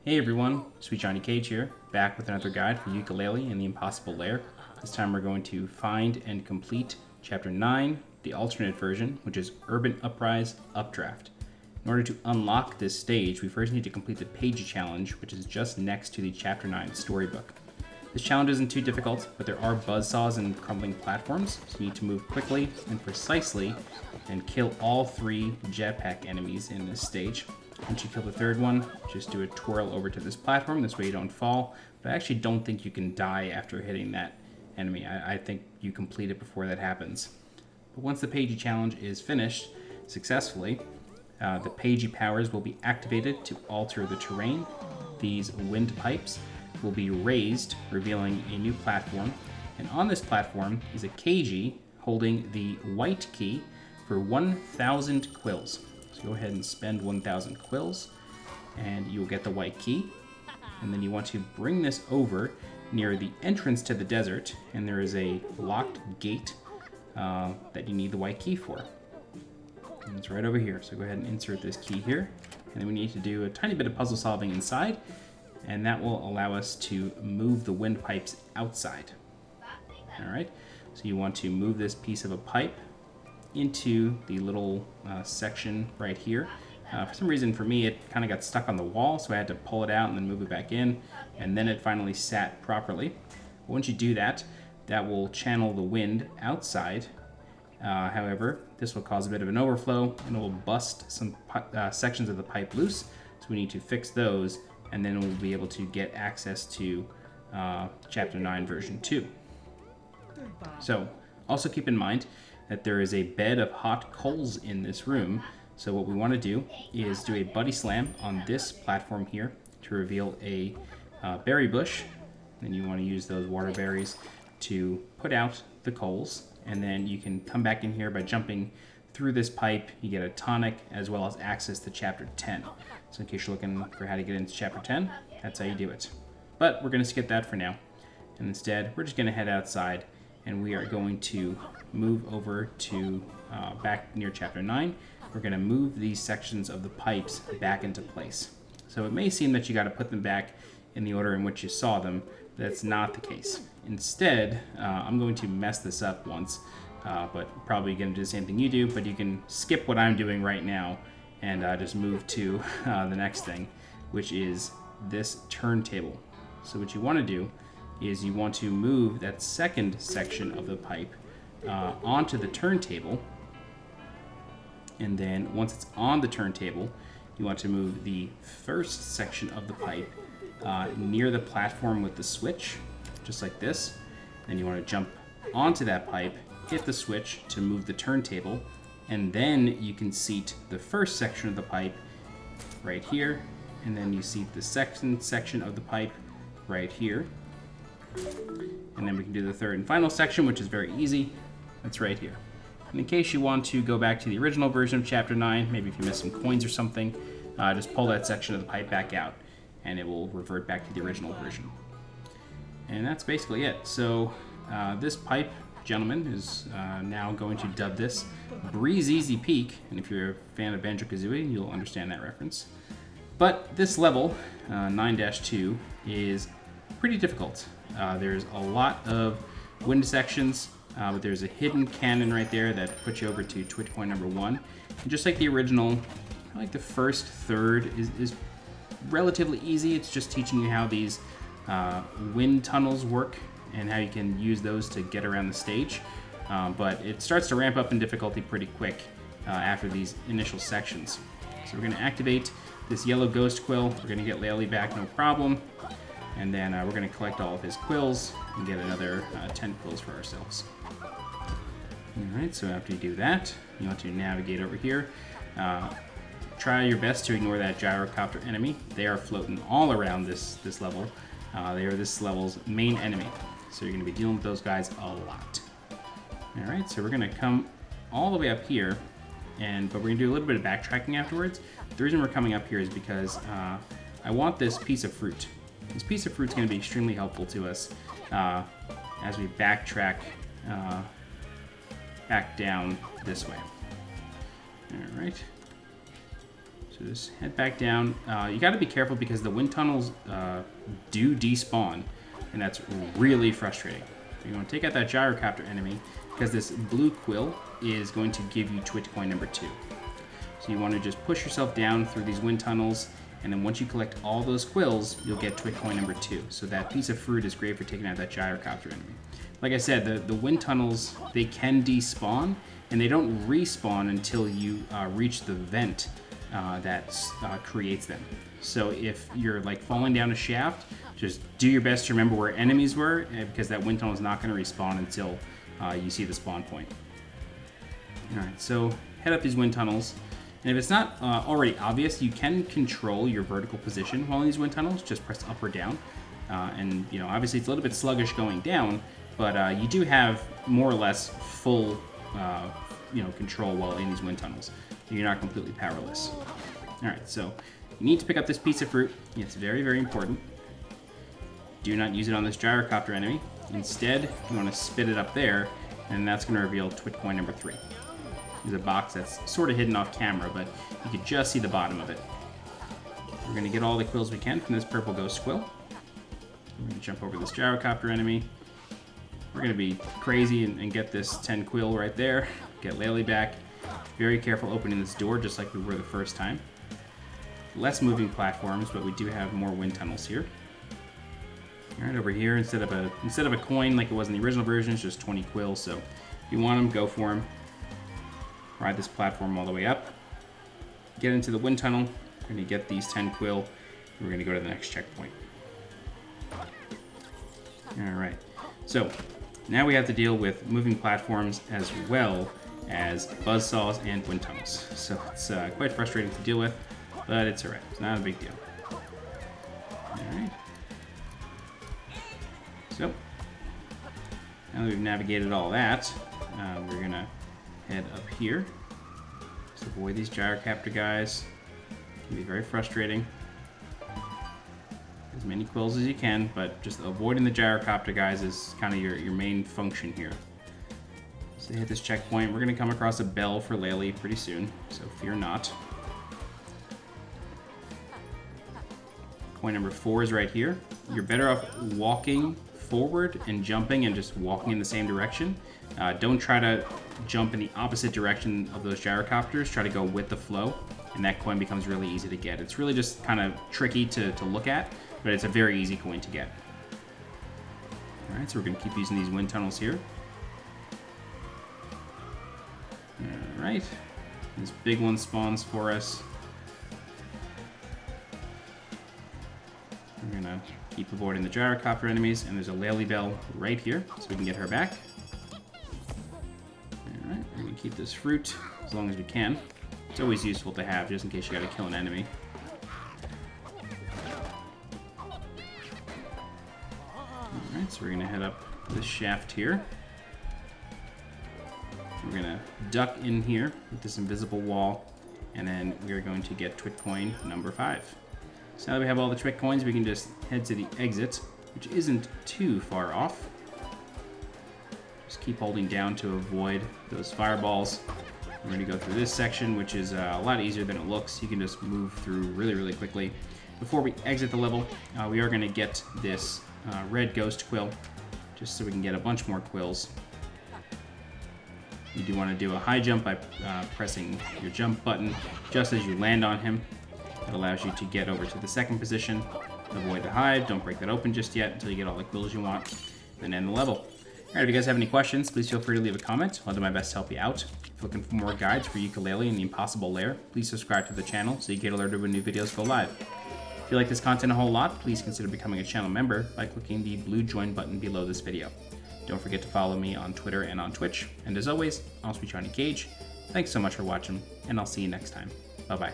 Hey everyone, SweetJohnnyCage here, back with another guide for Yooka-Laylee and the Impossible Lair. This time we're going to find and complete Chapter 9, the alternate version, which is Urban Uprise Updraft. In order to unlock this stage, we first need to complete the page challenge, which is just next to the Chapter 9 storybook. This challenge isn't too difficult, but there are buzzsaws and crumbling platforms, so you need to move quickly and precisely and kill all 3 jetpack enemies in this stage. Once you kill the third one, just do a twirl over to this platform, this way you don't fall. But I actually don't think you can die after hitting that enemy. I think you complete it before that happens. But once the Pagey challenge is finished successfully, the Pagey powers will be activated to alter the terrain. These wind pipes will be raised, revealing a new platform. And on this platform is a Cagey holding the white key for 1,000 quills. So go ahead and spend 1,000 quills, and you'll get the white key. And then you want to bring this over near the entrance to the desert, and there is a locked gate that you need the white key for. And it's right over here, so go ahead and insert this key here. And then we need to do a tiny bit of puzzle solving inside, and that will allow us to move the windpipes outside. Alright, so you want to move this piece of a pipe into the little section right here. For some reason, for me, it kind of got stuck on the wall, so I had to pull it out and then move it back in, and then it finally sat properly. Once you do that, that will channel the wind outside. However, this will cause a bit of an overflow, and it will bust some sections of the pipe loose, so we need to fix those, and then we'll be able to get access to Chapter 9 version 2. So, also keep in mind that there is a bed of hot coals in this room. So what we want to do is do a buddy slam on this platform here to reveal a berry bush. Then you want to use those water berries to put out the coals. And then you can come back in here by jumping through this pipe. You get a tonic as well as access to Chapter 10. So in case you're looking for how to get into Chapter 10, that's how you do it. But we're going to skip that for now. And instead, we're just going to head outside, and we are going to move over to back near Chapter 9. We're going to move these sections of the pipes back into place. So it may seem that you got to put them back in the order in which you saw them, but that's not the case. Instead, I'm going to mess this up once, but probably going to do the same thing you do, but you can skip what I'm doing right now and just move to the next thing, which is this turntable. So what you want to do is you want to move that second section of the pipe onto the turntable, and then once it's on the turntable, you want to move the first section of the pipe near the platform with the switch, just like this. Then you want to jump onto that pipe, hit the switch to move the turntable, and then you can seat the first section of the pipe right here, and then you seat the second section of the pipe right here. And then we can do the third and final section, which is very easy. That's right here. And in case you want to go back to the original version of Chapter 9, maybe if you missed some coins or something, just pull that section of the pipe back out, and it will revert back to the original version. And that's basically it. So this pipe, gentlemen, is now going to dub this Breeze Easy Peak, and if you're a fan of Banjo-Kazooie, you'll understand that reference. But this level, 9-2, is pretty difficult. There's a lot of wind sections, but there's a hidden cannon right there that puts you over to twitch point number 1. And just like the original, I like the first third is relatively easy. It's just teaching you how these wind tunnels work and how you can use those to get around the stage. But it starts to ramp up in difficulty pretty quick after these initial sections. So we're going to activate this yellow ghost quill. We're going to get Laylee back, no problem. And then we're going to collect all of his quills and get another 10 quills for ourselves. Alright, so after you do that, you want to navigate over here. Try your best to ignore that gyrocopter enemy. They are floating all around this level. They are this level's main enemy. So you're going to be dealing with those guys a lot. Alright, so we're going to come all the way up here, but we're going to do a little bit of backtracking afterwards. The reason we're coming up here is because I want this piece of fruit. This piece of fruit is going to be extremely helpful to us as we backtrack back down this way. All right. So So just head back down. You got to be careful because the wind tunnels do despawn, and that's really frustrating. You want to take out that gyrocopter enemy because this blue quill is going to give you T.W.I.T coin number 2. So you want to just push yourself down through these wind tunnels, and then once you collect all those quills, you'll get T.W.I.T coin number 2. So that piece of fruit is great for taking out that gyrocopter enemy. Like I said, the wind tunnels, they can despawn, and they don't respawn until you reach the vent that creates them. So if you're like falling down a shaft, just do your best to remember where enemies were, because that wind tunnel is not going to respawn until you see the spawn point. Alright, so head up these wind tunnels, and if it's not already obvious, you can control your vertical position while in these wind tunnels. Just press up or down, and you know, obviously it's a little bit sluggish going down, but you do have more or less full control while in these wind tunnels. You're not completely powerless. Alright, so you need to pick up this piece of fruit. It's very, very important. Do not use it on this gyrocopter enemy. Instead, you want to spit it up there, and that's going to reveal T.W.I.T coin number 3. There's a box that's sort of hidden off camera, but you can just see the bottom of it. We're going to get all the quills we can from this purple ghost quill. We're going to jump over this gyrocopter enemy. We're going to be crazy and get this 10 quill right there. Get Laylee back. Very careful opening this door, just like we were the first time. Less moving platforms, but we do have more wind tunnels here. All right, over here, instead of a coin like it was in the original version, it's just 20 quills. So if you want them, go for them. Ride this platform all the way up. Get into the wind tunnel. We're going to get these 10 quill. And we're going to go to the next checkpoint. All right. So now we have to deal with moving platforms as well as buzzsaws and wind tunnels. So it's quite frustrating to deal with, but it's alright. It's not a big deal. Alright. So, now that we've navigated all that, we're going to head up here. Just avoid these gyrocopter guys. It can be very frustrating. As many quills as you can, but just avoiding the gyrocopter guys is kind of your main function here. So hit this checkpoint. We're going to come across a bell for Laylee pretty soon, so fear not. Point number 4 is right here. You're better off walking forward and jumping and just walking in the same direction. Don't try to jump in the opposite direction of those gyrocopters. Try to go with the flow, and that coin becomes really easy to get. It's really just kind of tricky to look at, but it's a very easy coin to get. Alright, so we're going to keep using these wind tunnels here. Alright, this big one spawns for us. We're going to keep avoiding the gyrocopter enemies, and there's a Laylee bell right here, so we can get her back. Alright, we're going to keep this fruit as long as we can. It's always useful to have, just in case you got to kill an enemy. Alright, so we're going to head up this shaft here. We're going to duck in here with this invisible wall, and then we are going to get T.W.I.T coin number 5. So now that we have all the T.W.I.T coins, we can just head to the exit, which isn't too far off. Just keep holding down to avoid those fireballs. We're going to go through this section, which is a lot easier than it looks. You can just move through really, really quickly. Before we exit the level, we are going to get this red ghost quill, just so we can get a bunch more quills. You do want to do a high jump by pressing your jump button just as you land on him. That allows you to get over to the second position. Avoid the hive, don't break that open just yet until you get all the quills you want, then end the level. Alright, if you guys have any questions, please feel free to leave a comment. I'll do my best to help you out. If you're looking for more guides for Yooka-Laylee and the impossible Lair, please subscribe to the channel so you get alerted when new videos go live. If you like this content a whole lot, please consider becoming a channel member by clicking the blue join button below this video. Don't forget to follow me on Twitter and on Twitch. And as always, I'm SweetJohnnyCage. Thanks so much for watching, and I'll see you next time. Bye-bye.